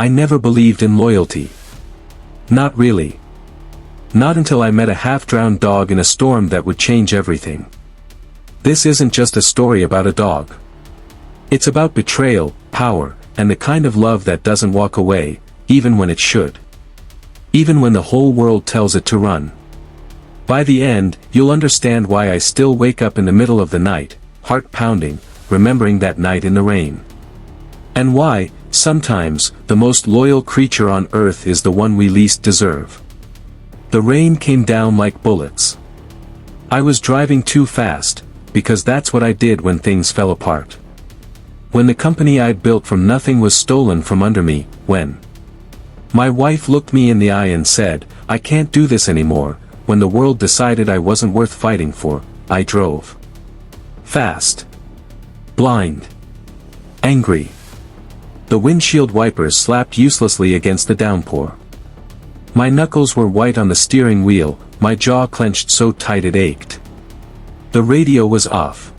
I never believed in loyalty. Not really. Not until I met a half-drowned dog in a storm that would change everything. This isn't just a story about a dog. It's about betrayal, power, and the kind of love that doesn't walk away, even when it should. Even when the whole world tells it to run. By the end, you'll understand why I still wake up in the middle of the night, heart pounding, remembering that night in the rain. And why, sometimes, the most loyal creature on earth is the one we least deserve. The rain came down like bullets. I was driving too fast, because that's what I did when things fell apart. When the company I'd built from nothing was stolen from under me, when my wife looked me in the eye and said, "I can't do this anymore," when the world decided I wasn't worth fighting for, I drove fast. Blind. Angry. The windshield wipers slapped uselessly against the downpour. My knuckles were white on the steering wheel, my jaw clenched so tight it ached. The radio was off.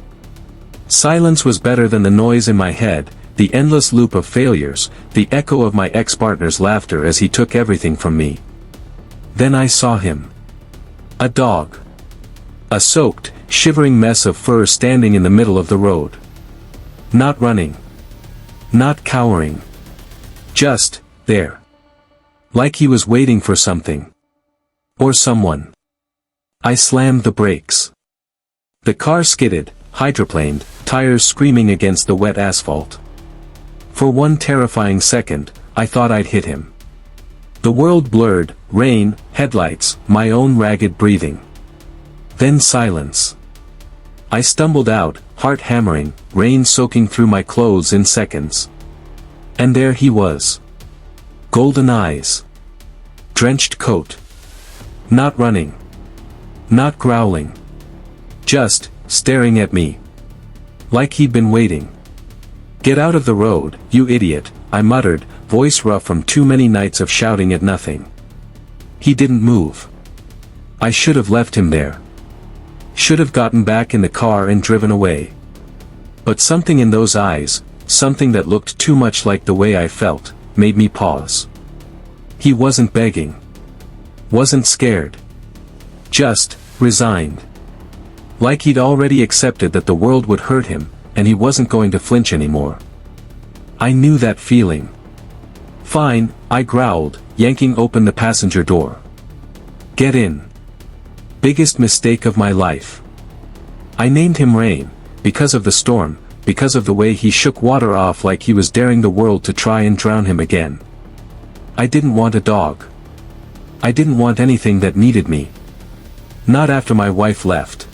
Silence was better than the noise in my head, the endless loop of failures, the echo of my ex-partner's laughter as he took everything from me. Then I saw him. A dog. A soaked, shivering mess of fur standing in the middle of the road. Not running. Not cowering. Just, there. Like he was waiting for something. Or someone. I slammed the brakes. The car skidded, hydroplaned, tires screaming against the wet asphalt. For one terrifying second, I thought I'd hit him. The world blurred, rain, headlights, my own ragged breathing. Then silence. I stumbled out, heart hammering, rain soaking through my clothes in seconds. And there he was. Golden eyes. Drenched coat. Not running. Not growling. Just, staring at me. Like he'd been waiting. "Get out of the road, you idiot," I muttered, voice rough from too many nights of shouting at nothing. He didn't move. I should have left him there. Should have gotten back in the car and driven away. But something in those eyes, something that looked too much like the way I felt, made me pause. He wasn't begging. Wasn't scared. Just, resigned. Like he'd already accepted that the world would hurt him, and he wasn't going to flinch anymore. I knew that feeling. "Fine," I growled, yanking open the passenger door. "Get in." Biggest mistake of my life. I named him Rain, because of the storm, because of the way he shook water off like he was daring the world to try and drown him again. I didn't want a dog. I didn't want anything that needed me. Not after my wife left.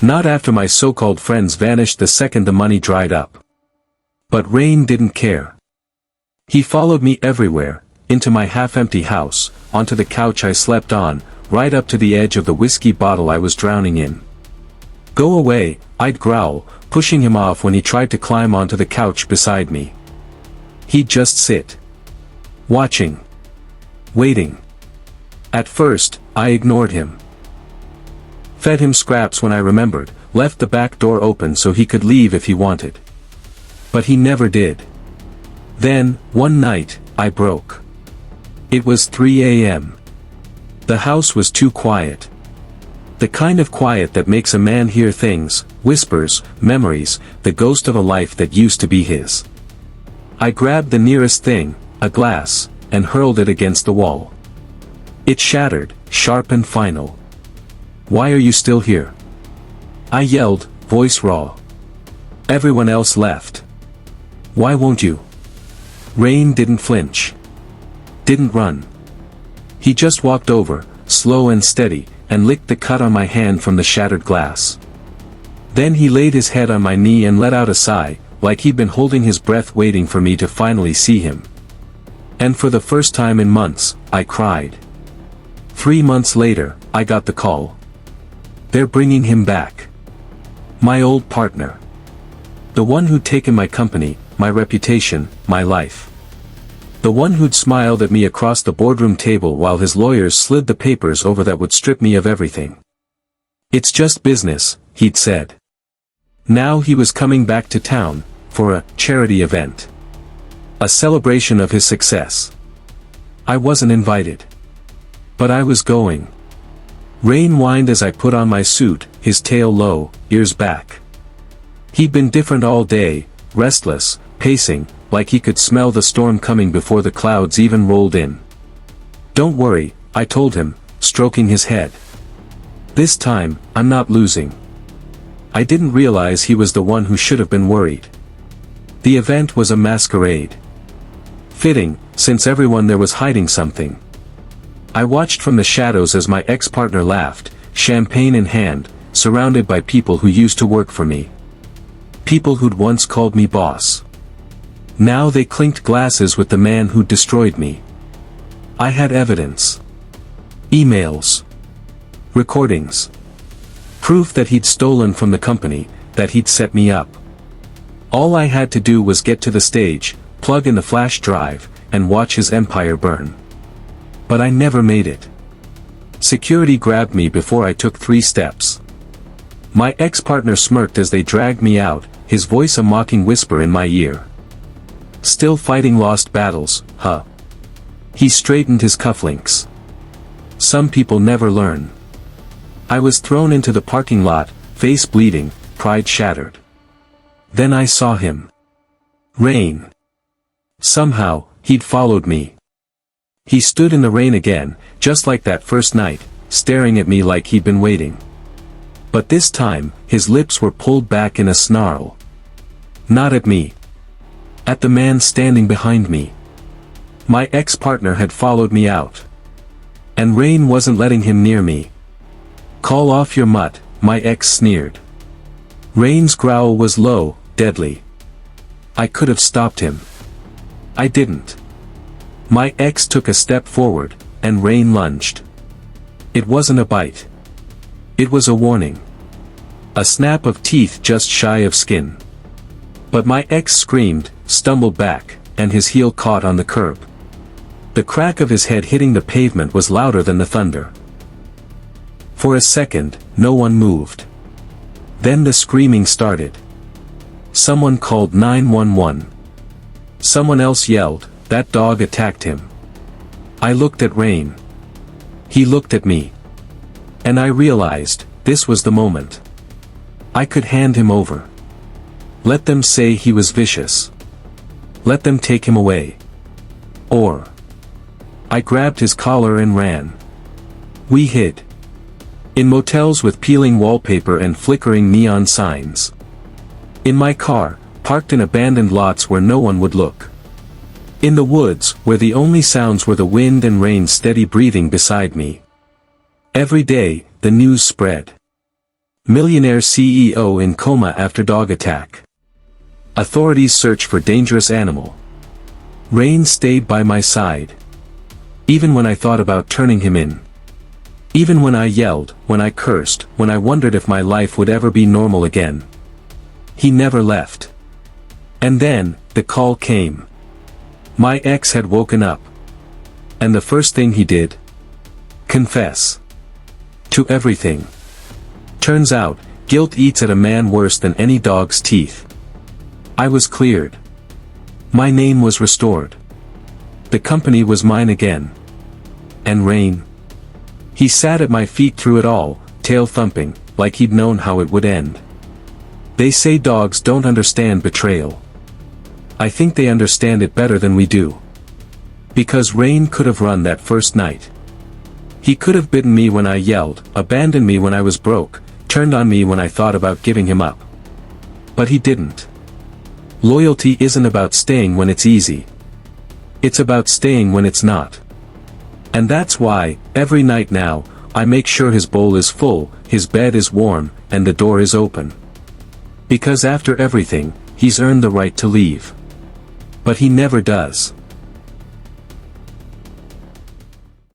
Not after my so-called friends vanished the second the money dried up. But Rain didn't care. He followed me everywhere, into my half-empty house, onto the couch I slept on, right up to the edge of the whiskey bottle I was drowning in. "Go away," I'd growl, pushing him off when he tried to climb onto the couch beside me. He'd just sit. Watching. Waiting. At first, I ignored him. Fed him scraps when I remembered, left the back door open so he could leave if he wanted. But he never did. Then, one night, I broke. It was 3 a.m. The house was too quiet. The kind of quiet that makes a man hear things, whispers, memories, the ghost of a life that used to be his. I grabbed the nearest thing, a glass, and hurled it against the wall. It shattered, sharp and final. "Why are you still here?" I yelled, voice raw. Everyone else left. "Why won't you?" Rain didn't flinch. Didn't run. He just walked over, slow and steady, and licked the cut on my hand from the shattered glass. Then he laid his head on my knee and let out a sigh, like he'd been holding his breath waiting for me to finally see him. And for the first time in months, I cried. 3 months later, I got the call. They're bringing him back. My old partner. The one who'd taken my company, my reputation, my life. The one who'd smiled at me across the boardroom table while his lawyers slid the papers over that would strip me of everything. "It's just business," he'd said. Now he was coming back to town, for a charity event. A celebration of his success. I wasn't invited. But I was going. Rain whined as I put on my suit, his tail low, ears back. He'd been different all day, restless, pacing, like he could smell the storm coming before the clouds even rolled in. "Don't worry," I told him, stroking his head. "This time, I'm not losing." I didn't realize he was the one who should have been worried. The event was a masquerade. Fitting, since everyone there was hiding something. I watched from the shadows as my ex-partner laughed, champagne in hand, surrounded by people who used to work for me. People who'd once called me boss. Now they clinked glasses with the man who'd destroyed me. I had evidence. Emails. Recordings. Proof that he'd stolen from the company, that he'd set me up. All I had to do was get to the stage, plug in the flash drive, and watch his empire burn. But I never made it. Security grabbed me before I took 3 steps. My ex-partner smirked as they dragged me out, his voice a mocking whisper in my ear. "Still fighting lost battles, huh?" He straightened his cufflinks. "Some people never learn." I was thrown into the parking lot, face bleeding, pride shattered. Then I saw him. Rain. Somehow, he'd followed me. He stood in the rain again, just like that first night, staring at me like he'd been waiting. But this time, his lips were pulled back in a snarl. Not at me. At the man standing behind me. My ex-partner had followed me out. And rain wasn't letting him near me. "Call off your mutt," my ex sneered. Rain's growl was low, deadly. I could have stopped him. I didn't. My ex took a step forward, and Rain lunged. It wasn't a bite. It was a warning. A snap of teeth just shy of skin. But my ex screamed, stumbled back, and his heel caught on the curb. The crack of his head hitting the pavement was louder than the thunder. For a second, no one moved. Then the screaming started. Someone called 911. Someone else yelled, "That dog attacked him." I looked at Rain. He looked at me. And I realized, this was the moment. I could hand him over. Let them say he was vicious. Let them take him away. Or. I grabbed his collar and ran. We hid. In motels with peeling wallpaper and flickering neon signs. In my car, parked in abandoned lots where no one would look. In the woods, where the only sounds were the wind and rain's steady breathing beside me. Every day, the news spread. Millionaire CEO in coma after dog attack. Authorities search for dangerous animal. Rain stayed by my side. Even when I thought about turning him in. Even when I yelled, when I cursed, when I wondered if my life would ever be normal again. He never left. And then, the call came. My ex had woken up. And the first thing he did? Confess. To everything. Turns out, guilt eats at a man worse than any dog's teeth. I was cleared. My name was restored. The company was mine again. And Rain. He sat at my feet through it all, tail thumping, like he'd known how it would end. They say dogs don't understand betrayal. I think they understand it better than we do. Because Rain could have run that first night. He could have bitten me when I yelled, abandoned me when I was broke, turned on me when I thought about giving him up. But he didn't. Loyalty isn't about staying when it's easy. It's about staying when it's not. And that's why, every night now, I make sure his bowl is full, his bed is warm, and the door is open. Because after everything, he's earned the right to leave. But he never does.